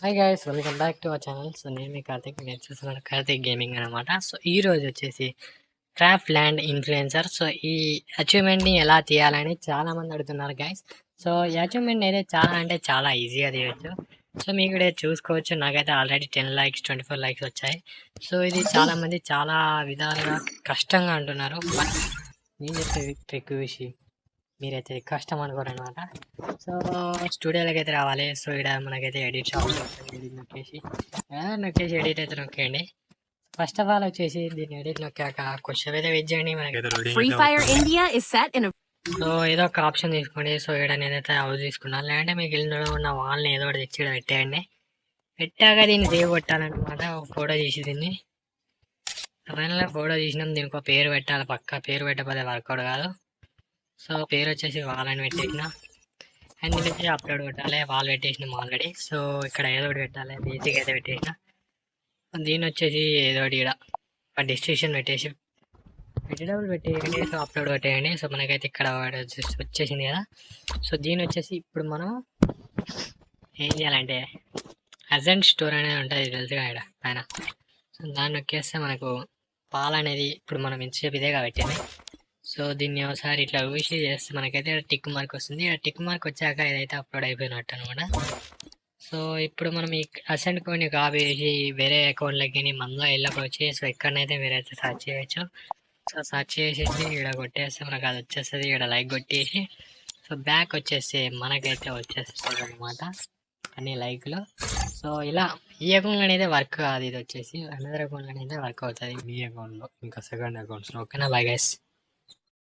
Hi guys, welcome back to our channel. So నేను మీ కార్తిక్, మీరు చూస్తున్నారు కార్తిక్ గేమింగ్ అనమాట. సో ఈ రోజు వచ్చేసి క్రాఫ్ట్ ల్యాండ్ ఇన్ఫ్లుయెన్సర్. సో ఈ అచీవ్మెంట్ని ఎలా తీయాలని చాలా మంది అడుగుతున్నారు గైస్. సో ఈ అచీవ్మెంట్ అయితే చాలా అంటే చాలా ఈజీగా తీయచ్చు. సో మీకు ఇక్కడ చూసుకోవచ్చు, నాకైతే ఆల్రెడీ 10 లైక్స్ 24 లైక్స్ వచ్చాయి. సో ఇది చాలా మంది చాలా విధాలుగా కష్టంగా అంటున్నారు. బట్ నేను చెప్పే ట్రిక్ విషయం మీరైతే కష్టం అనుకోరు అనమాట. సో స్టూడియోలోకి అయితే రావాలి. సో ఇక్కడ మనకైతే ఎడిట్ షాప్ ఎడిట్ నొక్కేసి ఎడిట్ అయితే నొక్కేయండి. ఫస్ట్ ఆఫ్ ఆల్ వచ్చేసి దీన్ని ఎడిట్ నొక్కాక కొంచెం అయితే వెయిట్ చేయండి. సో ఏదో ఒక ఆప్షన్ తీసుకోండి. సో ఇక్కడ నేనైతే హౌస్ తీసుకున్నాను, లేదంటే మీకు ఇల్లు ఉన్న వాళ్ళని ఏదో ఒకటి తెచ్చి పెట్టేయండి. పెట్టాక దీన్ని సేవ్ కొట్టాలన్నమాట. ఫోటో తీసి దీన్ని ఫైనల్గా ఫోటో తీసినాం. దీనికి ఒక పేరు పెట్టాలి, పక్కా పేరు పెట్టకపోతే వర్కౌట్ కాదు. సో పేరు వచ్చేసి వాల్ అని పెట్టేసిన, అండ్ వచ్చి అప్లోడ్ పెట్టాలి. Wall పెట్టేసినాం already. సో ఇక్కడ ఏదో ఒకటి పెట్టాలి, బేసిక్ అయితే పెట్టేసిన. దీని వచ్చేసి ఏదో ఒకటి ఇక్కడ డిస్క్రిప్షన్ పెట్టేసి డబుల్ పెట్టేయండి. సో అప్లోడ్ పెట్టేయండి. సో మనకైతే ఇక్కడ వచ్చేసింది కదా. సో దీని వచ్చేసి ఇప్పుడు మనం ఏం చేయాలంటే అజెంట్ స్టోర్ అనేది ఉంటుంది, తెలుసుగా ఇక్కడ పైన. సో దాన్ని నొక్కేస్తే మనకు పాలు అనేది ఇప్పుడు మనం ఇంతసేపు ఇదే పెట్టింది. సో దీన్ని ఒకసారి ఇట్లా ఊసి చేస్తే మనకైతే టిక్ మార్క్ వస్తుంది. ఆ టిక్ మార్క్ వచ్చాక ఇదైతే అప్లోడ్ అయిపోయినట్టు అనమాట. సో ఇప్పుడు మనం ఈ అసెంట్ కొన్ని కాపీ చేసి వేరే అకౌంట్లకి మనలో వెళ్ళకొచ్చి సో ఎక్కడనైతే మీరైతే సర్చ్ చేయొచ్చు. సో సర్చ్ చేసేసి ఇక్కడ కొట్టేస్తే మనకు అది వచ్చేస్తుంది. ఇక్కడ లైక్ కొట్టేసి సో బ్యాక్ వచ్చేసి మనకైతే వచ్చేస్తుంది అనమాట అన్ని లైక్లు. సో ఇలా ఈ అకౌంట్లో అయితే వర్క్ కాదు, ఇది వచ్చేసి అనదర్ అకౌంట్లో అయితే వర్క్ అవుతుంది, మీ అకౌంట్లో ఇంకా సెకండ్ అకౌంట్స్లో. ఓకేనా? Bye guys.